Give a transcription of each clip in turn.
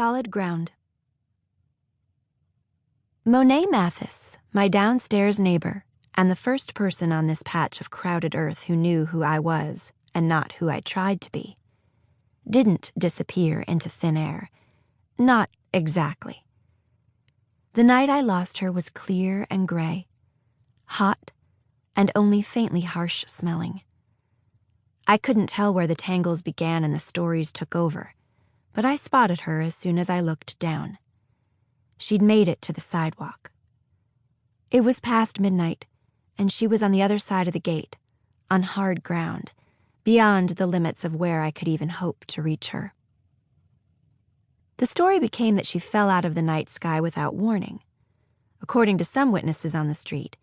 solid ground. Monet Mathis, my downstairs neighbor, and the first person on this patch of crowded earth who knew who I was and not who I tried to be, didn't disappear into thin air. Not exactly. The night I lost her was clear and gray, hot, and only faintly harsh smelling. I couldn't tell where the tangles began and the stories took over, but I spotted her as soon as I looked down. She'd made it to the sidewalk. It was past midnight, and she was on the other side of the gate, on hard ground, beyond the limits of where I could even hope to reach her. The story became that she fell out of the night sky without warning. According to some witnesses on the street,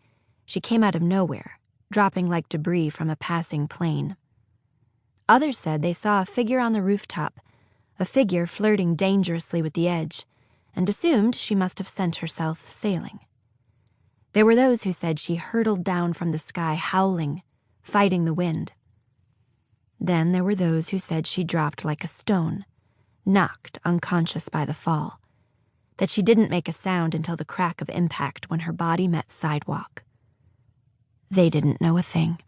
she came out of nowhere, dropping like debris from a passing plane. Others said they saw a figure on the rooftop, a figure flirting dangerously with the edge, and assumed she must have sent herself sailing. There were those who said she hurtled down from the sky howling, fighting the wind. Then there were those who said she dropped like a stone, knocked unconscious by the fall, that she didn't make a sound until the crack of impact when her body met sidewalk. They didn't know a thing.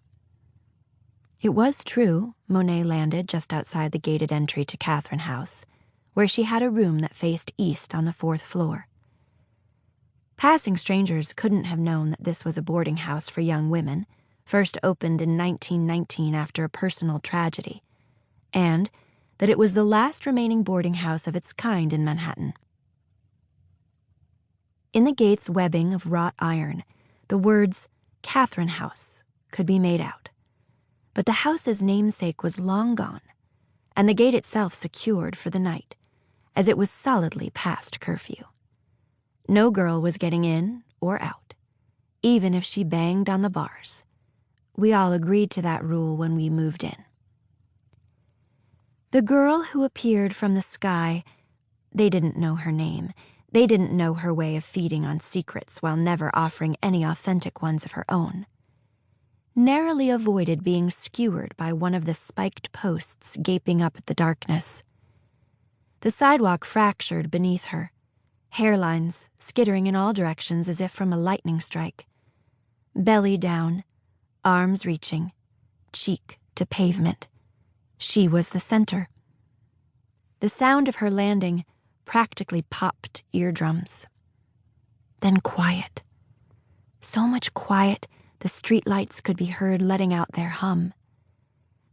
It was true Monet landed just outside the gated entry to Catherine House, where she had a room that faced east on the 4th floor. Passing strangers couldn't have known that this was a boarding house for young women, first opened in 1919 after a personal tragedy, and that it was the last remaining boarding house of its kind in Manhattan. In the gate's webbing of wrought iron, the words Catherine House could be made out. But the house's namesake was long gone, and the gate itself secured for the night, as it was solidly past curfew. No girl was getting in or out, even if she banged on the bars. We all agreed to that rule when we moved in. The girl who appeared from the sky, they didn't know her name. They didn't know her way of feeding on secrets while never offering any authentic ones of her own. Narrowly avoided being skewered by one of the spiked posts gaping up at the darkness. The sidewalk fractured beneath her, hairlines skittering in all directions as if from a lightning strike. Belly down, arms reaching, cheek to pavement. She was the center. The sound of her landing practically popped eardrums. Then quiet. So much quiet, the streetlights could be heard letting out their hum.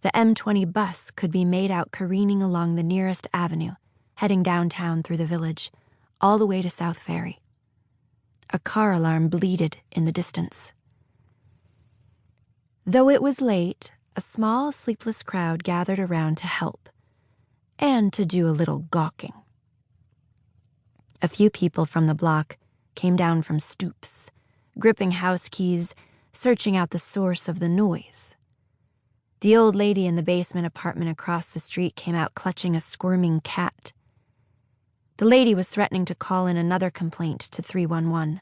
The M20 bus could be made out careening along the nearest avenue, heading downtown through the village, all the way to South Ferry. A car alarm bleated in the distance. Though it was late, a small, sleepless crowd gathered around to help, and to do a little gawking. A few people from the block came down from stoops, gripping house keys, searching out the source of the noise. The old lady in the basement apartment across the street came out clutching a squirming cat. The lady was threatening to call in another complaint to 311.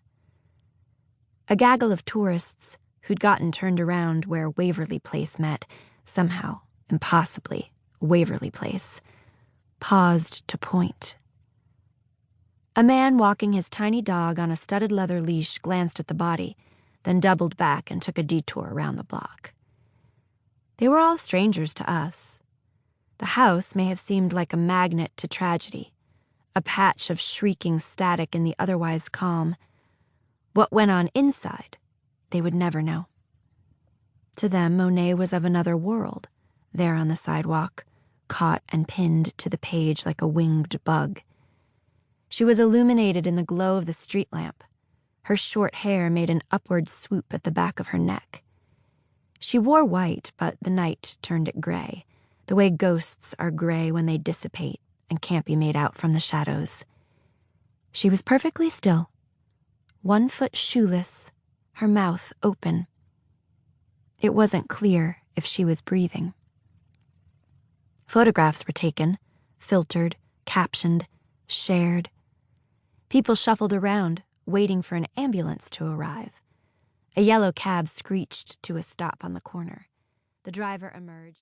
A gaggle of tourists who'd gotten turned around where Waverly Place met, somehow, impossibly, Waverly Place, paused to point. A man walking his tiny dog on a studded leather leash glanced at the body, then doubled back and took a detour around the block. They were all strangers to us. The house may have seemed like a magnet to tragedy, a patch of shrieking static in the otherwise calm. What went on inside, they would never know. To them, Monet was of another world, there on the sidewalk, caught and pinned to the page like a winged bug. She was illuminated in the glow of the street lamp. Her short hair made an upward swoop at the back of her neck. She wore white, but the night turned it gray, the way ghosts are gray when they dissipate and can't be made out from the shadows. She was perfectly still, 1 foot shoeless, her mouth open. It wasn't clear if she was breathing. Photographs were taken, filtered, captioned, shared. People shuffled around, waiting for an ambulance to arrive. A yellow cab screeched to a stop on the corner. The driver emerged.